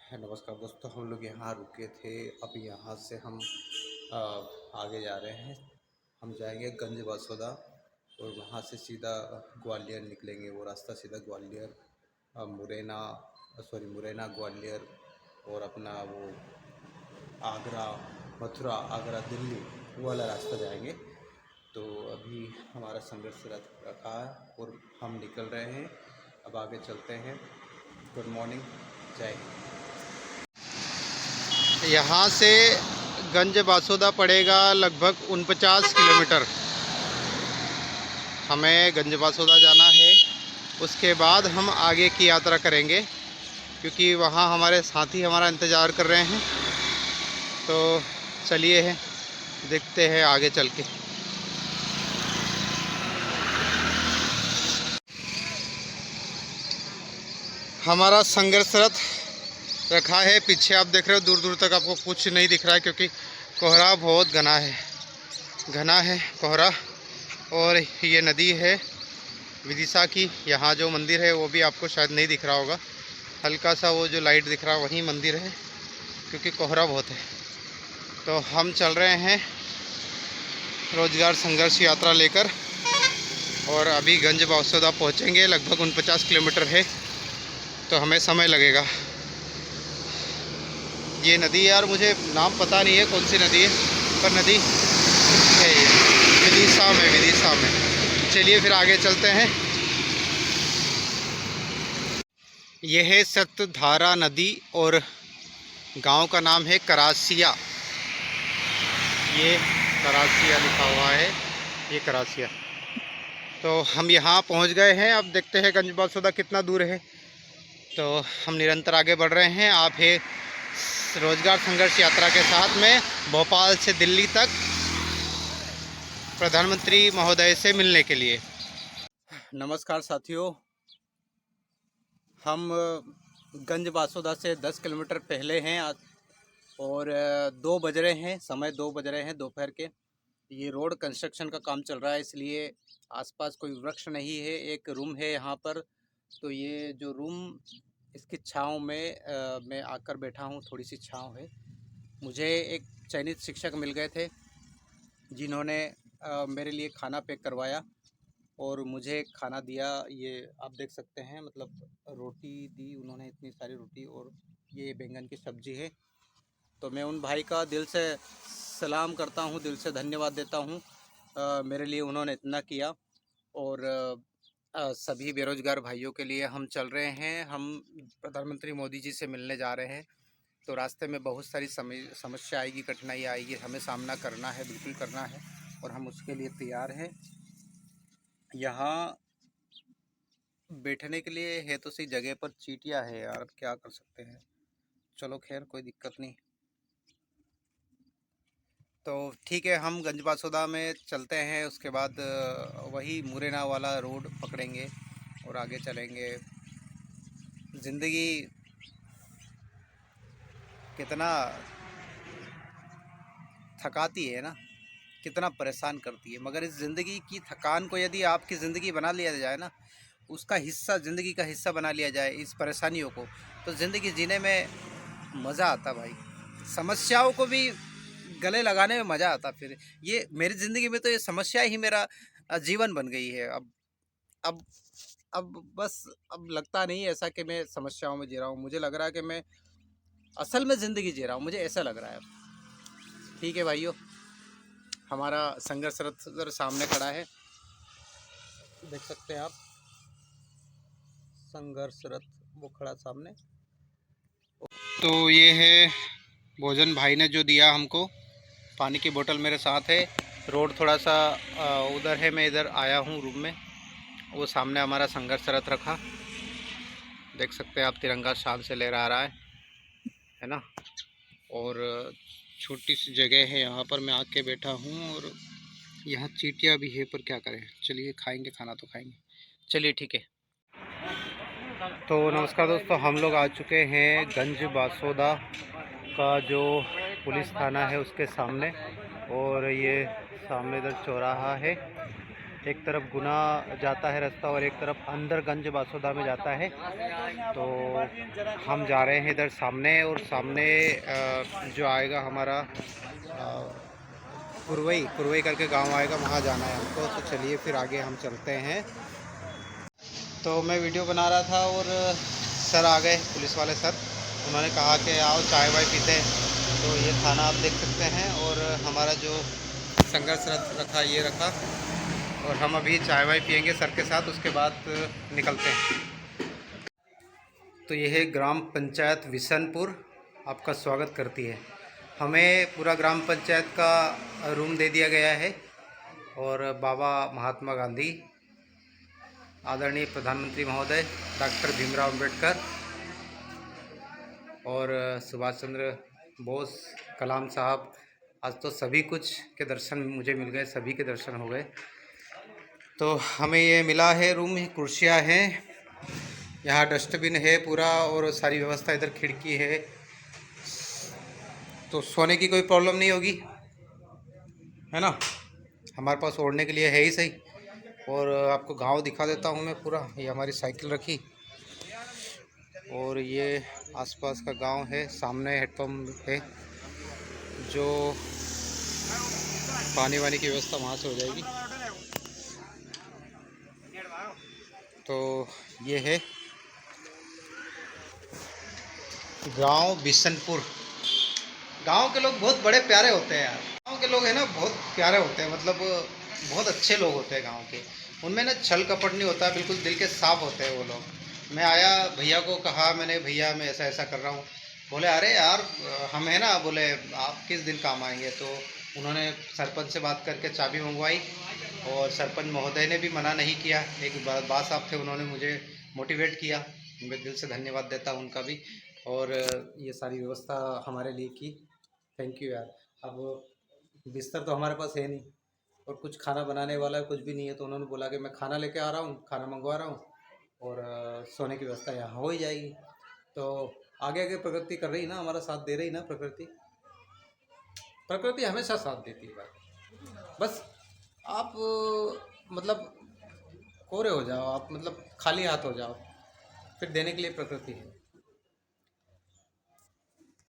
नमस्कार दोस्तों, हम लोग यहाँ रुके थे। अब यहाँ से हम अ, आगे जा रहे हैं। हम जाएंगे गंज बासोदा और वहाँ से सीधा ग्वालियर निकलेंगे। वो रास्ता सीधा ग्वालियर, मुरैना, मुरैना ग्वालियर और अपना वो आगरा, मथुरा, आगरा दिल्ली, वो वाला रास्ता जाएंगे। तो अभी हमारा संघर्ष रखा है और हम निकल रहे हैं। अब आगे चलते हैं। गुड मॉर्निंग, जय हिंद। यहाँ से गंज बासोदा पड़ेगा लगभग 49 किलोमीटर। हमें गंज बासोदा जाना है, उसके बाद हम आगे की यात्रा करेंगे क्योंकि वहाँ हमारे साथी हमारा इंतज़ार कर रहे हैं। तो चलिए देखते हैं आगे चल के। हमारा संघर्ष रथ रखा है पीछे, आप देख रहे हो दूर दूर तक आपको कुछ नहीं दिख रहा है क्योंकि कोहरा बहुत घना है कोहरा। और ये नदी है विदिशा की। यहाँ जो मंदिर है वो भी आपको शायद नहीं दिख रहा होगा, हल्का सा वो जो लाइट दिख रहा है वहीं मंदिर है क्योंकि कोहरा बहुत है। तो हम चल रहे हैं रोजगार संघर्ष यात्रा लेकर और अभी गंज बासोदा पहुँचेंगे। लगभग 49 किलोमीटर है तो हमें समय लगेगा। ये नदी यार मुझे नाम पता नहीं है कौन सी नदी है, पर नदी है ये विदिशा में। चलिए फिर आगे चलते हैं। यह है सतधारा नदी और गांव का नाम है करासिया। ये करासिया लिखा हुआ है, ये करासिया। तो हम यहाँ पहुँच गए हैं। अब देखते हैं गंज बासोदा कितना दूर है। तो हम निरंतर आगे बढ़ रहे हैं। आप है रोजगार संघर्ष यात्रा के साथ में भोपाल से दिल्ली तक प्रधानमंत्री महोदय से मिलने के लिए। नमस्कार साथियों, हम गंज बासोदा से 10 किलोमीटर पहले हैं और 2 बज रहे हैं, समय 2 बज रहे हैं दोपहर के। ये रोड कंस्ट्रक्शन का काम चल रहा है, इसलिए आसपास कोई वृक्ष नहीं है। एक रूम है यहाँ पर, तो ये जो रूम, इसकी छाँव में मैं आकर बैठा हूँ। थोड़ी सी छाँव है। मुझे एक चयनित शिक्षक मिल गए थे जिन्होंने मेरे लिए खाना पैक करवाया और मुझे खाना दिया। ये आप देख सकते हैं, मतलब रोटी दी उन्होंने, इतनी सारी रोटी, और ये बैंगन की सब्ज़ी है। तो मैं उन भाई का दिल से सलाम करता हूँ, दिल से धन्यवाद देता हूँ। मेरे लिए उन्होंने इतना किया। और सभी बेरोजगार भाइयों के लिए हम चल रहे हैं। हम प्रधानमंत्री मोदी जी से मिलने जा रहे हैं। तो रास्ते में बहुत सारी समस्या आएगी, कठिनाई आएगी, हमें सामना करना है, बिल्कुल करना है, और हम उसके लिए तैयार हैं। यहाँ बैठने के लिए है तो सही, जगह पर चींटियाँ है यार, अब क्या कर सकते हैं। चलो खैर, कोई दिक्कत नहीं। तो ठीक है, हम गंज बासोदा में चलते हैं, उसके बाद वही मुरैना वाला रोड पकड़ेंगे और आगे चलेंगे। ज़िंदगी कितना थकाती है ना, कितना परेशान करती है, मगर इस ज़िंदगी की थकान को यदि आपकी ज़िंदगी बना लिया जाए ना, उसका हिस्सा, ज़िंदगी का हिस्सा बना लिया जाए इस परेशानियों को, तो ज़िंदगी जीने में मज़ा आता भाई। समस्याओं को भी गले लगाने में मज़ा आता। फिर ये मेरी ज़िंदगी में तो ये समस्या ही मेरा जीवन बन गई है। अब अब बस अब लगता नहीं ऐसा कि मैं समस्याओं में जी रहा हूँ। मुझे लग रहा है कि मैं असल में ज़िंदगी जी रहा हूँ, मुझे ऐसा लग रहा है। ठीक है भाइयों, हमारा संघर्ष रथ उधर सामने खड़ा है, देख सकते हैं आप, संघर्ष रथ वो खड़ा सामने। तो ये है भोजन भाई ने जो दिया हमको, पानी की बोतल मेरे साथ है। रोड थोड़ा सा उधर है, मैं इधर आया हूँ रूम में। वो सामने हमारा संघर्ष रथ रखा, देख सकते हैं आप, तिरंगा शान से लहरा रहा है ना। और छोटी सी जगह है, यहाँ पर मैं आके बैठा हूँ और यहाँ चींटियाँ भी है, पर क्या करें। चलिए खाएंगे, खाना तो खाएंगे। चलिए ठीक है। तो नमस्कार दोस्तों, हम लोग आ चुके हैं गंज बासोदा का जो पुलिस थाना है उसके सामने। और ये सामने इधर चौराहा है एक तरफ गुना जाता है रास्ता और एक तरफ अंदर गंज बासोदा में जाता है। तो हम जा रहे हैं इधर सामने, और सामने जो आएगा हमारा कुरवई करके गांव आएगा, वहां जाना है हमको। तो चलिए फिर आगे हम चलते हैं। तो मैं वीडियो बना रहा था और सर आ गए, पुलिस वाले सर। उन्होंने कहा कि आओ चाय वाय पीते हैं। तो ये थाना आप देख सकते हैं, और हमारा जो संघर्ष रथ रखा ये रखा, और हम अभी चाय वाय पियेंगे सर के साथ, उसके बाद निकलते हैं। तो यह है ग्राम पंचायत विशनपुर, आपका स्वागत करती है। हमें पूरा ग्राम पंचायत का रूम दे दिया गया है, और बाबा महात्मा गांधी, आदरणीय प्रधानमंत्री महोदय डॉक्टर भीमराव अंबेडकर और सुभाष चंद्र बोस, कलाम साहब, आज तो सभी कुछ के दर्शन मुझे मिल गए, सभी के दर्शन हो गए। तो हमें ये मिला है रूम, कुर्सियाँ हैं, यहाँ डस्टबिन है पूरा, और सारी व्यवस्था, इधर खिड़की है, तो सोने की कोई प्रॉब्लम नहीं होगी, है ना। हमारे पास ओढ़ने के लिए है ही सही। और आपको गांव दिखा देता हूँ मैं पूरा। ये हमारी साइकिल रखी, और ये आसपास का गांव है, सामने हेडपम्प है, जो पानी वानी की व्यवस्था वहाँ से हो जाएगी। तो ये है गांव बिशनपुर। गांव के लोग बहुत बड़े प्यारे होते हैं यार। गांव के लोग है ना, बहुत प्यारे होते हैं, मतलब बहुत अच्छे लोग होते हैं गांव के। उनमें ना छल कपट नहीं होता, बिल्कुल दिल के साफ होते हैं वो लोग। मैं आया, भैया को कहा मैंने, भैया मैं ऐसा ऐसा कर रहा हूँ। बोले अरे यार हम है ना, बोले आप किस दिन काम आएंगे। तो उन्होंने सरपंच से बात करके चाबी मंगवाई, और सरपंच महोदय ने भी मना नहीं किया। एक बा साहब थे, उन्होंने मुझे मोटिवेट किया, मैं दिल से धन्यवाद देता हूँ उनका भी। और ये सारी व्यवस्था हमारे लिए की, थैंक यू यार। अब बिस्तर तो हमारे पास है नहीं, और कुछ खाना बनाने वाला कुछ भी नहीं है, तो उन्होंने बोला कि मैं खाना लेके आ रहा हूँ, खाना मंगवा रहा हूँ, और सोने की व्यवस्था यहाँ हो ही जाएगी। तो आगे आगे प्रकृति कर रही ना, हमारा साथ दे रही ना प्रकृति। प्रकृति हमेशा साथ देती है भाई। बस आप मतलब कोरे हो जाओ, आप मतलब खाली हाथ हो जाओ, फिर देने के लिए प्रकृति है।